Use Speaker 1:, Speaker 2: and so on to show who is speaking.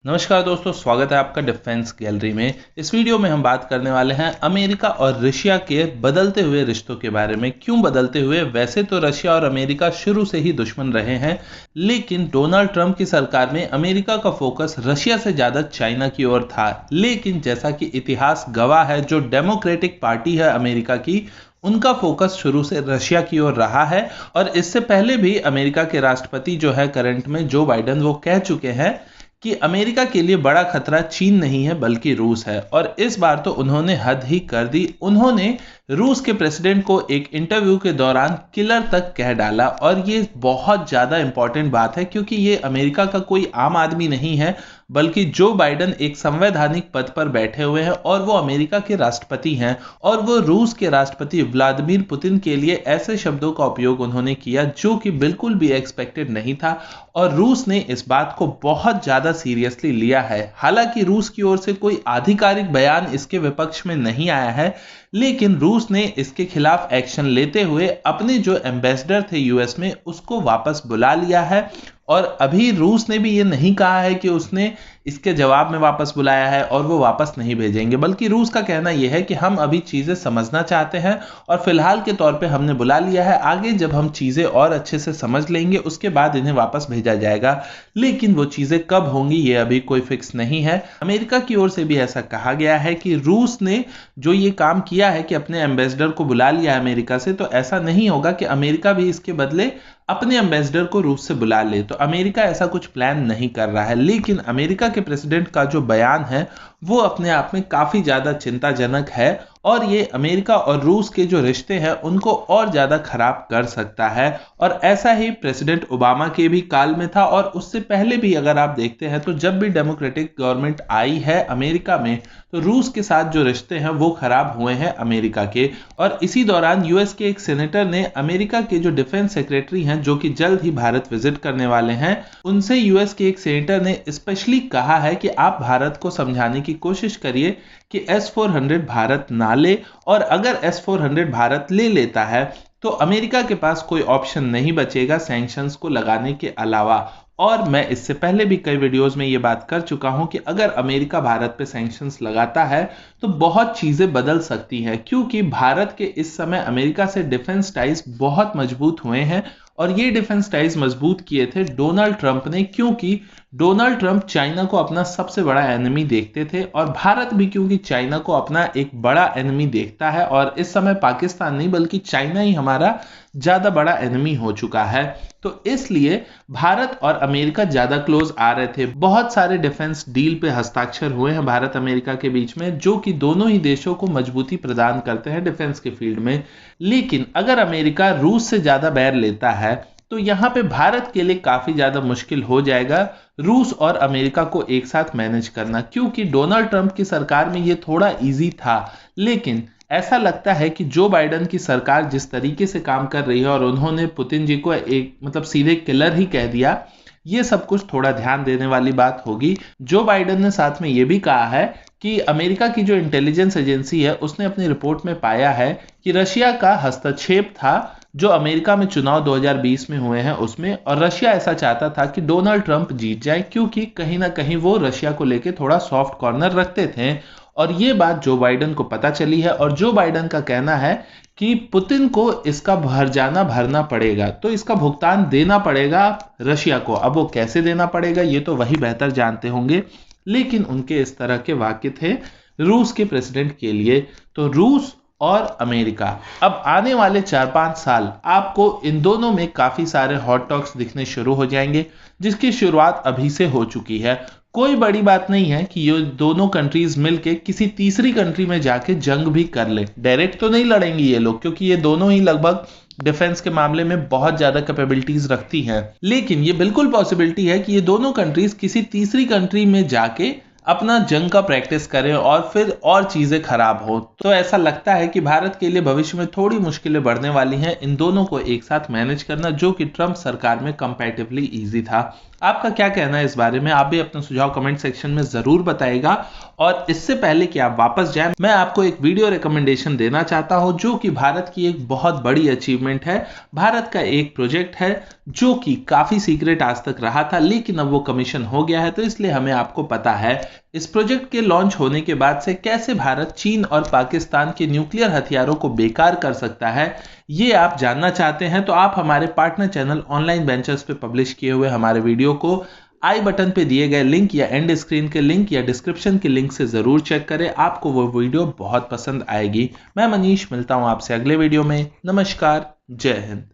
Speaker 1: नमस्कार दोस्तों, स्वागत है आपका डिफेंस गैलरी में। इस वीडियो में हम बात करने वाले हैं अमेरिका और रशिया के बदलते हुए रिश्तों के बारे में। क्यों बदलते हुए? वैसे तो रशिया और अमेरिका शुरू से ही दुश्मन रहे हैं, लेकिन डोनाल्ड ट्रंप की सरकार में अमेरिका का फोकस रशिया से ज़्यादा चाइना की ओर था। लेकिन जैसा कि इतिहास गवाह है, जो डेमोक्रेटिक पार्टी है अमेरिका की, उनका फोकस शुरू से रशिया की ओर रहा है। और इससे पहले भी अमेरिका के राष्ट्रपति जो है करंट में जो बाइडेन, वो कह चुके हैं कि अमेरिका के लिए बड़ा खतरा चीन नहीं है बल्कि रूस है। और इस बार तो उन्होंने हद ही कर दी। उन्होंने रूस के प्रेसिडेंट को एक इंटरव्यू के दौरान किलर तक कह डाला। और ये बहुत ज़्यादा इंपॉर्टेंट बात है, क्योंकि ये अमेरिका का कोई आम आदमी नहीं है, बल्कि जो बाइडेन एक संवैधानिक पद पर बैठे हुए हैं और वो अमेरिका के राष्ट्रपति हैं। और वो रूस के राष्ट्रपति व्लादिमीर पुतिन के लिए ऐसे शब्दों का उपयोग उन्होंने किया जो कि बिल्कुल भी एक्सपेक्टेड नहीं था। और रूस ने इस बात को बहुत ज़्यादा सीरियसली लिया है। हालांकि रूस की ओर से कोई आधिकारिक बयान इसके विपक्ष में नहीं आया है, लेकिन रूस ने इसके खिलाफ एक्शन लेते हुए अपने जो एम्बेसडर थे यूएस में, उसको वापस बुला लिया है। और अभी रूस ने भी ये नहीं कहा है कि उसने इसके जवाब में वापस बुलाया है और वो वापस नहीं भेजेंगे, बल्कि रूस का कहना यह है कि हम अभी चीज़ें समझना चाहते हैं और फिलहाल के तौर पे हमने बुला लिया है। आगे जब हम चीज़ें और अच्छे से समझ लेंगे उसके बाद इन्हें वापस भेजा जाएगा। लेकिन वो चीज़ें कब होंगी ये अभी कोई फिक्स नहीं है। अमेरिका की ओर से भी ऐसा कहा गया है कि रूस ने जो ये काम किया है कि अपने एम्बेसडर को बुला लिया है अमेरिका से, तो ऐसा नहीं होगा कि अमेरिका भी इसके बदले अपने एम्बेसडर को रूस से बुला ले। तो अमेरिका ऐसा कुछ प्लान नहीं कर रहा है। लेकिन अमेरिका के प्रेसिडेंट का जो बयान है वो अपने आप में काफी ज्यादा चिंताजनक है और ये अमेरिका और रूस के जो रिश्ते हैं उनको और ज्यादा खराब कर सकता है। और ऐसा ही प्रेसिडेंट ओबामा के भी काल में था और उससे पहले भी अगर आप देखते हैं तो जब भी डेमोक्रेटिक गवर्नमेंट आई है अमेरिका में, तो रूस के साथ जो रिश्ते हैं वो खराब हुए हैं अमेरिका के। और इसी दौरान यूएस के एक सेनेटर ने अमेरिका के जो डिफेंस सेक्रेटरी हैं, जो कि जल्द ही भारत विजिट करने वाले हैं, उनसे यूएस के एक सेनेटर ने स्पेशली कहा है कि आप भारत को समझाने की कोशिश करिए कि S-400 भारत ना ले। और अगर S-400 भारत ले लेता है तो अमेरिका के पास कोई ऑप्शन नहीं बचेगा सैंक्शंस को लगाने के अलावा। और मैं इससे पहले भी कई वीडियोस में ये बात कर चुका हूं कि अगर अमेरिका भारत पे सैंक्शंस लगाता है तो बहुत चीजें बदल सकती हैं, क्योंकि भारत के इस समय अमेरिका से डिफेंस टाइज बहुत मजबूत हुए हैं। और ये डिफेंस टाइज मजबूत किए थे डोनाल्ड ट्रंप ने, क्योंकि डोनाल्ड ट्रंप चाइना को अपना सबसे बड़ा एनिमी देखते थे और भारत भी क्योंकि चाइना को अपना एक बड़ा एनिमी देखता है। और इस समय पाकिस्तान नहीं बल्कि चाइना ही हमारा ज्यादा बड़ा एनिमी हो चुका है। तो इसलिए भारत और अमेरिका ज्यादा क्लोज आ रहे थे। बहुत सारे डिफेंस डील पे हस्ताक्षर हुए हैं भारत अमेरिका के बीच में, जो कि दोनों ही देशों को मजबूती प्रदान करते हैं डिफेंस के फील्ड में। लेकिन अगर अमेरिका रूस से ज्यादा बैर लेता है तो यहां पे भारत के लिए काफी ज्यादा मुश्किल हो जाएगा रूस और अमेरिका को एक साथ मैनेज करना, क्योंकि डोनाल्ड ट्रंप की सरकार में ये थोड़ा इजी था। लेकिन ऐसा लगता है कि जो बाइडेन की सरकार जिस तरीके से काम कर रही है और उन्होंने पुतिन जी को एक सीधे किलर ही कह दिया, ये सब कुछ थोड़ा ध्यान देने वाली बात होगी। जो बाइडेन ने साथ में ये भी कहा है कि अमेरिका की जो इंटेलिजेंस एजेंसी है उसने अपनी रिपोर्ट में पाया है कि रशिया का हस्तक्षेप था जो अमेरिका में चुनाव 2020 में हुए हैं उसमें। और रशिया ऐसा चाहता था कि डोनाल्ड ट्रंप जीत जाए, क्योंकि कहीं ना कहीं वो रशिया को लेके थोड़ा सॉफ्ट कॉर्नर रखते थे। और ये बात जो बाइडेन को पता चली है और जो बाइडेन का कहना है कि पुतिन को इसका भरजाना भरना पड़ेगा, तो इसका भुगतान देना पड़ेगा रशिया को। अब वो कैसे देना पड़ेगा ये तो वही बेहतर जानते होंगे, लेकिन उनके इस तरह के वाक्य थे रूस के प्रेसिडेंट के लिए। तो रूस और अमेरिका, अब आने वाले 4-5 साल आपको इन दोनों में काफी सारे हॉट टॉक्स दिखने शुरू हो जाएंगे, जिसकी शुरुआत अभी से हो चुकी है। कोई बड़ी बात नहीं है कि ये दोनों कंट्रीज मिलके किसी तीसरी कंट्री में जाके जंग भी कर ले। डायरेक्ट तो नहीं लड़ेंगे ये लोग, क्योंकि ये दोनों ही लगभग डिफेंस के मामले में बहुत ज्यादा कैपेबिलिटीज रखती हैं। लेकिन ये बिल्कुल पॉसिबिलिटी है कि ये दोनों कंट्रीज किसी तीसरी कंट्री में जाके अपना जंग का प्रैक्टिस करें और फिर और चीजें खराब हो। तो ऐसा लगता है कि भारत के लिए भविष्य में थोड़ी मुश्किलें बढ़ने वाली हैं इन दोनों को एक साथ मैनेज करना, जो कि ट्रंप सरकार में कंपैरेटिवली इजी था। आपका क्या कहना है इस बारे में? आप भी अपना सुझाव कमेंट सेक्शन में जरूर बताइएगा। और इससे पहले कि आप वापस जाएं, मैं आपको एक वीडियो रिकमेंडेशन देना चाहता हूं जो कि भारत की एक बहुत बड़ी अचीवमेंट है। भारत का एक प्रोजेक्ट है जो कि काफी सीक्रेट आज तक रहा था, लेकिन अब वो कमीशन हो गया है, तो इसलिए हमें आपको पता है इस प्रोजेक्ट के लॉन्च होने के बाद से कैसे भारत चीन और पाकिस्तान के न्यूक्लियर हथियारों को बेकार कर सकता है। ये आप जानना चाहते हैं तो आप हमारे पार्टनर चैनल ऑनलाइन वेंचर्स पे पब्लिश किए हुए हमारे वीडियो को आई बटन पे दिए गए लिंक या एंड स्क्रीन के लिंक या डिस्क्रिप्शन के लिंक से जरूर चेक करें। आपको वो वीडियो बहुत पसंद आएगी। मैं मनीष मिलता हूं आपसे अगले वीडियो में। नमस्कार, जय हिंद।